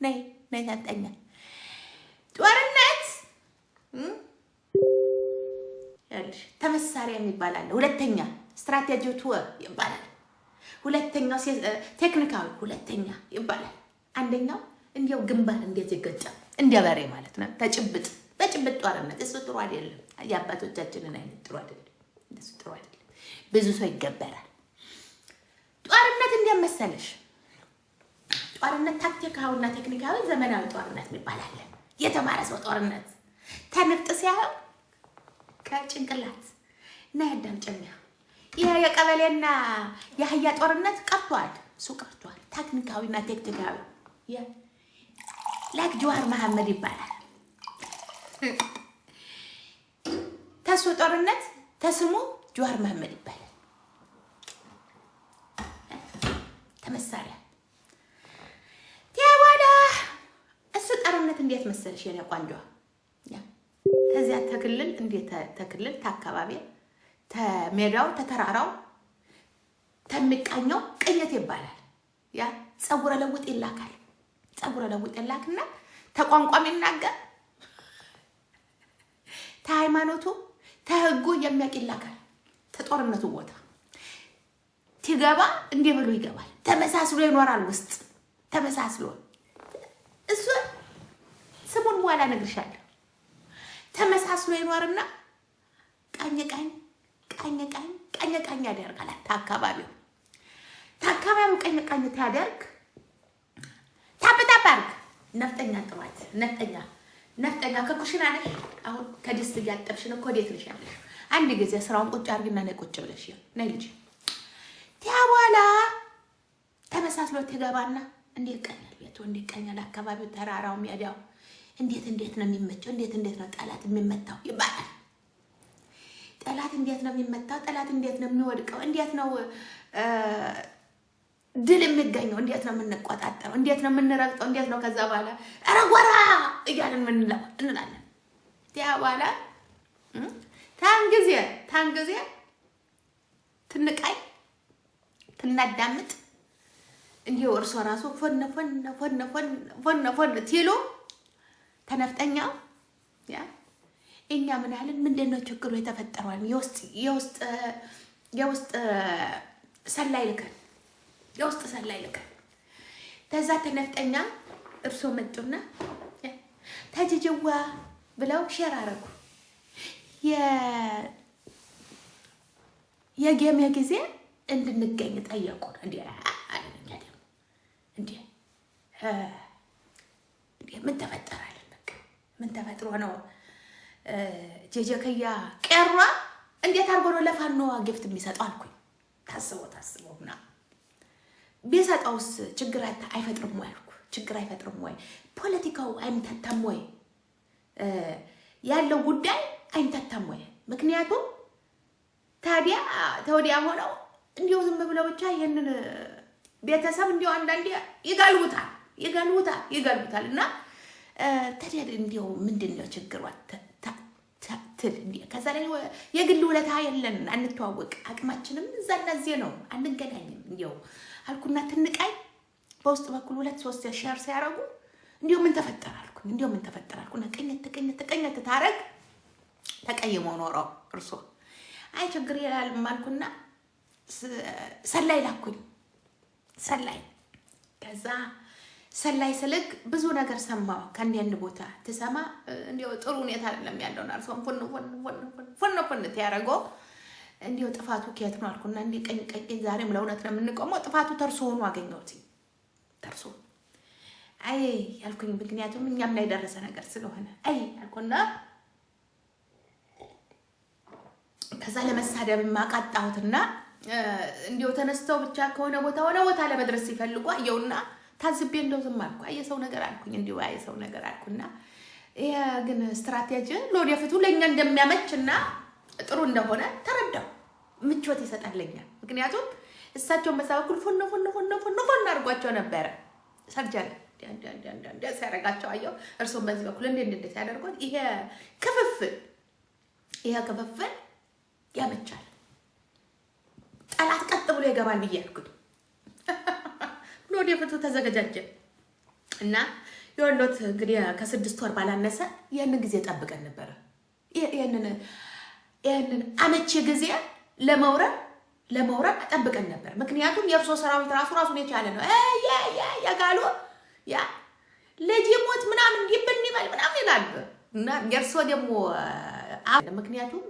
ነይ ነፍጠኛ ጦርነት ያልሽ ተመሳሪያ የሚባል አለ ሁለተኛ ስትራቴጂው ቱር ይባላል ሁለተኛው ቴክኒካዊ ሁለተኛ ይባላል አንደኛው እንዲያው ግንባር እንዴት ይገጫል እንዲያበሬ ማለት ነው ተጭብጥ በጭብጥ ጦርነት እሱ ጥሩ አይደለም ያባቶቻችንን አይነት ጥሩ አይደለም እሱ ጥሩ አይደለም ብዙ ሰው ይገበራል ጦርነት እንደመሰለሽ ጦርነት ታክቲካዊና ቴክኒካዊ ዘመናዊ ጦርነት ይባላል የተማረ ሰው ጦርነት ተንፍጥ ሲያው ከጭንቅላት ነዳም ጨሚያ የቀበሌና የህያ ጦርነት ቀርቷል እሱ ቀርቷል ቴክኒካዊና ቴክኒካዊ ላክ ጀዋር መሐመድ ይባላል ተሱ ጦርነት ተስሙ ጀዋር መሐመድ ይባላል ተመሳሪያ ያዋላ እሱ ጦርነት እንዴት መሰለሽ የኔ ቋንጆ ከዚያ ተክልል እንዴት ተክልል ታካባቢ ተሜዳው ተተራራው ተምቃኛው ቅኝት ይባላል ያ ጸጉረ ለውጥ ይላካል ጸጉረ ለውጥ ይላክና ተቋንቋም ይናገር ታይማኖቱ ተህጉ የሚያቂላካል ተጦርነቱ ቦታ ትገባ እንዴ ብሎ ይገባል ተመሳስሎ ይኖራል ውስጥ ተመሳስሎ እሱ ስሙን በኋላ ነግርሻለሁ ተመሳስሎ ይኖርና ቀኝ ያደርጋል ታካባቢው ቀኝ ታደርግ ታበታባርግ ነፍጠኛ ጥዋት ነፍጠኛ ከኩሽና ነሽ አሁን ከድስት ያጠብሽ ነው ኮዴት ነሽ ያለሽ አንድ ጊዜ ስራውን ቁጭ አርግና ነይ ቁጭ ብለሽ ነይ ልጅ ታዋላ ተመሳስሎ ተገባና እንዴት ቀኛል ቤቱ እንዴት ቀኛል አካባቢው ተራራው ሜዳው እንዴት ነው የሚመቸው እንዴት ነው ጠላት የሚመታው ይባላል ጠላት እንዴት ነው የሚመታው ጠላት እንዴት ነው የሚወድቀው እንዴት ነው ድል የሚገኘው እንዴት ነው የምንቆጣጠረው እንዴት ነው የምንረግጠው እንዴት ነው ከዛ በኋላ አረጓራ እያልን እንላለን ያባላ ታንጊዜ ትንቃይ ትናዳምጥ እንዲው እርሶ ራሱ ፎን ትይሉ ተነፍጠኛው ያ እኛ ምን አለን ምንድነው ችግሩ የተፈጠረው የውስጥ ሰላይ ልከን ተዛ ተነፍጠኛ እርሶ መጡና ተጅጅዋ ብለው ሼር አረጉ የጌም ጊዜ እንድንገኝ ጠየቁ እንዴ አለኛ ደግሞ እንዴ ምን ተፈጠራል በቃ ምን ተፈጥሮ ነው ጀጀከያ ቀራ እንዴት አርጎ ነው ለፋኖ ግፍት የሚሰጠው አልኩኝ ታስቦና ቢሰጣውስ ችግር አይፈጥርም ወይ አልኩ ችግር አይፈጥርም ወይ ፖለቲካው አይምታታም ወይ ያለው ጉዳይ አይምታታም ወይ ምክንያቱም ታዲያ ተወዲያ ሆነው እንዲው ዝም ብለው ብቻ ይሄንን ቤተሰብ እንዲው አንዳንዴ ይጋልቡታል እና ታዲያ እንዲው ምንድነው ችግሩ እንዴ ከዛ ላይ የግል ውለታ የለን አንተዋወቅ አቅማችንም እዛና እዚህ ነው አንገናኝም እንዲው አልኩና ትንቃይ በውስጥ በኩል 2-3 ሼር ሲያረጉ እንዲው ምን ተፈጠረ አልኩና ቀኝት ታረግ ተቀይሞ ኖሮ እርሶ አይ ችግር ይላል ማልኩና ሰላይ ላኩኝ ከዛ ሰላይ ስልክ ብዙ ነገር ሰማው ከአንድ ቦታ ተሰማ እንዲው ጥሩ ሁኔታ አይደለም ያለው ናርሶም ፎን ያረጎ እንዲው ጥፋቱ ከየት ነው አልኩና እንዲ ቀኝ ዛሬም ለእውነት ነው የምንቆመው ጥፋቱ ተርሶ ሆኖ አገኘሁት ተርሶ አይ ያልኩኝ ምክንያቱም እኛም ላይ ደረሰ ነገር ስለሆነ አይ አልኩና ከዛ ለመሳደብ ማቃጣሁትና እንዲው ተነስተው ብቻ ከሆነ ቦታ ለመድረስ ይፈልጉ አየውና ታዝቤ እንደው ዝም አልኩ አየሰው ነገር አልኩኝ እንዲው አየሰው ነገር አልኩና ይሄ ግን ስትራቴጂ ለወደፊቱ ለኛ እንደሚያመችና ጥሩ እንደሆነ ተረዳው ምቾት ይሰጣልኛ ምክንያቱም እሳቸው በሳበኩል ፎን አርጓቸው ነበር ሰርጀሪ እንደ ሲያረጋቸው አየው እርሶም በዚህ በኩል እንደ ሲያደርጉት ይሄ ክፍፍል ያመቻል ጠላት ቀጥ ብሎ ይገባል ብያልኩኝ ወደፊቱ ተዘጋጀን እና የወሎት እንግዲህ ከ6 ወር ባላነሰ ያንን ጊዜ ጠብቀን ነበር። ያንን አመቺ ጊዜ ለመውረድ ጠብቀን ነበር። ምክንያቱም የእርሶ ሰራዊት ራሱን የቻለ ነው። ያጋሉ ያ ልጅ ሞት ምናምን ይብን ይበል ምናምን ይላል እና የእርሶ ደግሞ ምክንያቱም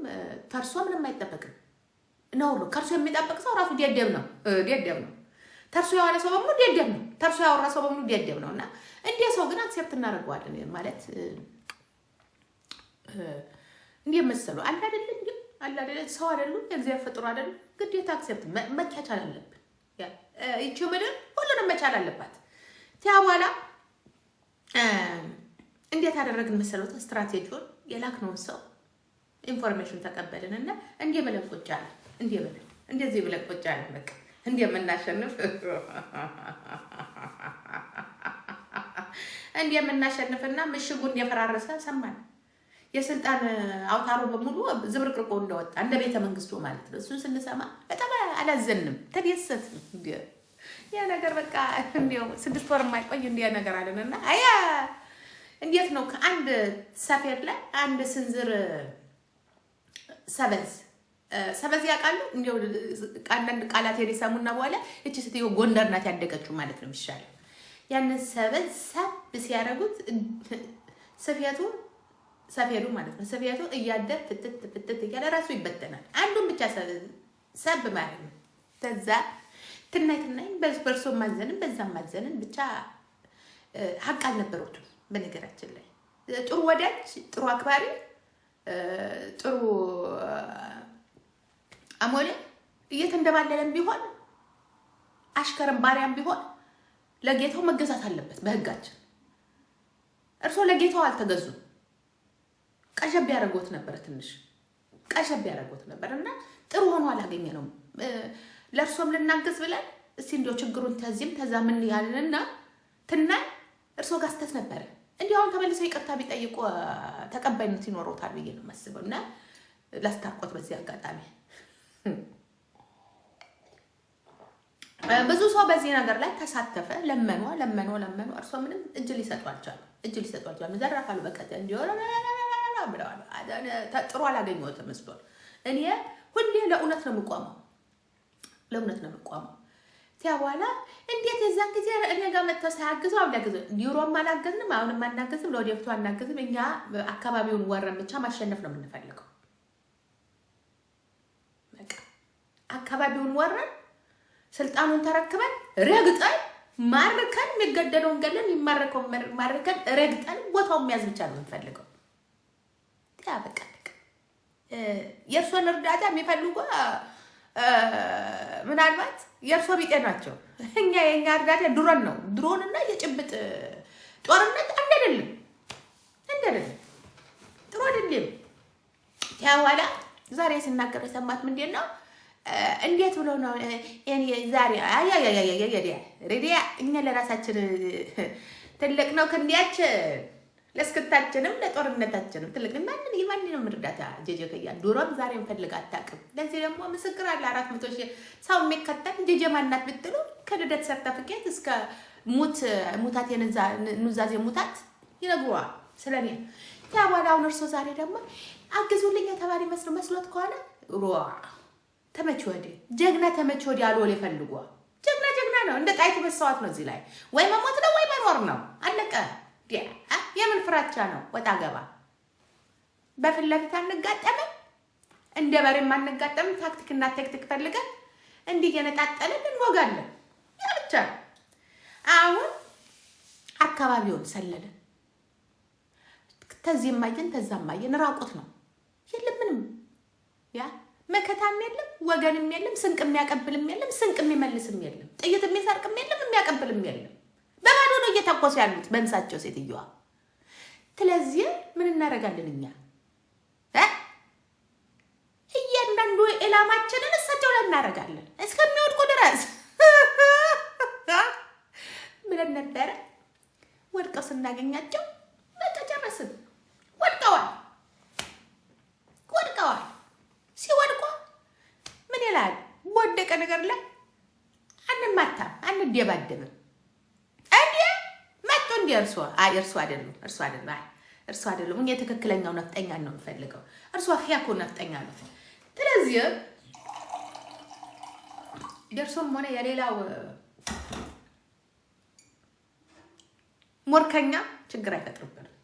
ከእርሶ ምንም አይጠበቅም ነው። ከእርሶ የሚጠበቅ ሰው ራሱ ደደብ ነው። ተርሶ ያወራ ሰው በሙሉ ደደብ ነው። ተርሶ ያወራ ሰው በሙሉ ደደብ ነውና እንደ ሰው ግን አክሴፕት እናደርገዋለን ማለት እንዴ መሰሉ አለ አይደል ሰው አይደሉም የእግዚአብሔር ፍጡር አይደሉም። ግዴታ አክሴፕት መቻቻል አለብን። ይቺ ምድር ሁሉንም መቻል አለባት። በኋላ እንዴት አደረግን መሰሉት? ስትራቴጂውን የላክነውን ሰው ኢንፎርሜሽን ተቀበልንና እንደምን ቁጭ አለ እንደዚህ ብለን ቁጭ አለ በቃ እንደምናሸንፍ እንደምናሸንፍና ምሽጉ እንደፈራረሰ ሰማን። የስልጣን አውታሩ በሙሉ ዝብርቅርቆ እንደወጣ እንደ ቤተ መንግስቱ ማለት ነው። እሱን ስንሰማ በጣም አላዘንም፣ ተደሰትን። ያ ነገር በቃ እንደው 6 ወር የማይቆይ እንዲያ ነገር አለንና አያ እንዴት ነው ከአንድ ሰፌድ ላይ አንድ ስንዝር ሰበዝ ያውቃሉ። እንደው አንዳንድ ቃላት የሪሰሙና በኋላ እቺ ስትዩ ጎንደር ናት ያደገችው ማለት ነው የሚሻለው። ያንን ሰበዝ ሰብ ሲያደርጉት ሰፌዱ ማለት ነው። ሰፌዱ እያደር ፍትት እያለ ራሱ ይበተናል። አንዱን ብቻ ሰብ ማለት ነው። ተዛ ትናይ በርሶ ማዘንን በዛም ማዘንን ብቻ ሀቅ አልነበሩትም። በነገራችን ላይ ጥሩ ወዳጅ፣ ጥሩ አክባሪ፣ ጥሩ አሞሌ እየተንደባለለም ቢሆን አሽከርም ባሪያም ቢሆን ለጌታው መገዛት አለበት በህጋችን። እርሶ ለጌታው አልተገዙም። ቀሸብ ያደረጉት ነበር፣ ትንሽ ቀሸብ ያደረጉት ነበር እና ጥሩ ሆኖ አላገኘነውም። ለእርሶም ልናገዝ ብለን እስቲ እንደው ችግሩን ተዚህም ተዛ ምን ያልንና ትናይ እርሶ ጋር ስተት ነበር። እንዲህ አሁን ተመልሰው ይቅርታ ቢጠይቁ ተቀባይነት ይኖረውታል ብዬ ነው የማስበው እና ላስታርቆት በዚህ አጋጣሚ ብዙ ሰው በዚህ ነገር ላይ ተሳተፈ። ለመኑ። እርሶ ምንም እጅ ሊሰጧቸው ዘራፋሉ። በቀጥ እንዲሆነ ብለዋል። ጥሩ አላገኘሁትም መስሎኝ። እኔ ሁሌ ለእውነት ነው የምቆመው። በኋላ እንዴት የዛን ጊዜ እኔ ጋር መጥተው ሳያግዙ አሁን ያግዙ። ዲሮም አላገዝንም፣ አሁንም አናገዝም፣ ለወደፊቱ አናገዝም። እኛ አካባቢውን ወረን ብቻ ማሸነፍ ነው የምንፈልገው። በቃ አካባቢውን ወረን ስልጣኑን ተረክበን ረግጠን ማርከን የሚገደለውን ገለን የሚማረከውን ማርከን ረግጠን ቦታውን መያዝ ብቻ ነው የምንፈልገው። ያ በቃ የእርሶን እርዳታ የሚፈልጉ ምናልባት የእርሶ ቢጤ ናቸው። የእኛ እርዳታ ድሮንና የጭብጥ ጦርነት አንድ አይደለም፣ ጥሩ አይደለም። ያዋላ ዛሬ ስናገር የሰማት ምንድን ነው? እንዴት ብሎ ነው ዛሬ ሬዲያ እኛ ለራሳችን ትልቅ ነው ክንዲያችን ለስክታችንም ለጦርነታችንም ትልቅ ማንንም እርዳታ ጀጀ ከያ ዱሮም ዛሬም ፈልጋ አታውቅም። ለዚህ ደግሞ ምስክር አለ 400,000 ሰው የሚከተል ጀጀ ማናት ብትሉ ከልደት ሰርተፍኬት እስከ ሙታት ኑዛዜ ሙታት ይነግሯል ስለኔ። ያዋላውን እርሶ ዛሬ ደግሞ አግዙልኝ የተባለ መስሎት ከሆነ ተመች ወዲህ ጀግና ተመች ወዲህ አልወል ይፈልጓ። ጀግና ነው። እንደ ጣይቱ መስዋዕት ነው። እዚህ ላይ ወይ መሞት ነው ወይ መኖር ነው። አለቀ። የምን ፍራቻ ነው? ወጣ ገባ በፊት ለፊት አንጋጠምም፣ እንደ በሬም አንጋጠምም። ታክቲክና ቴክኒክ ፈልገን እንዲህ የነጣጠልን እንወጋለን። ያ ብቻ። አሁን አካባቢውን ሰለልን። ተዚህም ማየን ተዛም ማየን ራቁት ነው። የለም ምንም ያ መከታም የለም ወገንም የለም ስንቅ የሚያቀብልም የለም ስንቅ የሚመልስም የለም ጥይት የሚሰርቅም የለም የሚያቀብልም የለም። በባዶ ነው እየተኮሱ ያሉት በእንሳቸው ሴትዮዋ። ስለዚህ ምን እናደርጋለን እኛ? እያንዳንዱ ኢላማችንን እሳቸው ላይ እናደርጋለን እስከሚወድቁ ድረስ ብለን ነበረ። ወድቀው ስናገኛቸው በቃ ጨረስን። ወድቀዋል። ሲወድቁ ምን ይላል? በወደቀ ነገር ላይ አንማታም፣ አንደባደብም። እንዴ መጡ እንዴ እንዴ እርሷ? አይ እርሷ አይደሉም፣ እርሷ አይደሉም። አይ እርሷ አይደሉም። እኛ ትክክለኛው ነፍጠኛ ነው የምፈልገው። እርሷ ፊያኮ ነፍጠኛ ነው። ስለዚህ የእርሶም ሆነ የሌላው ሞርከኛ ችግር አይፈጥርብንም።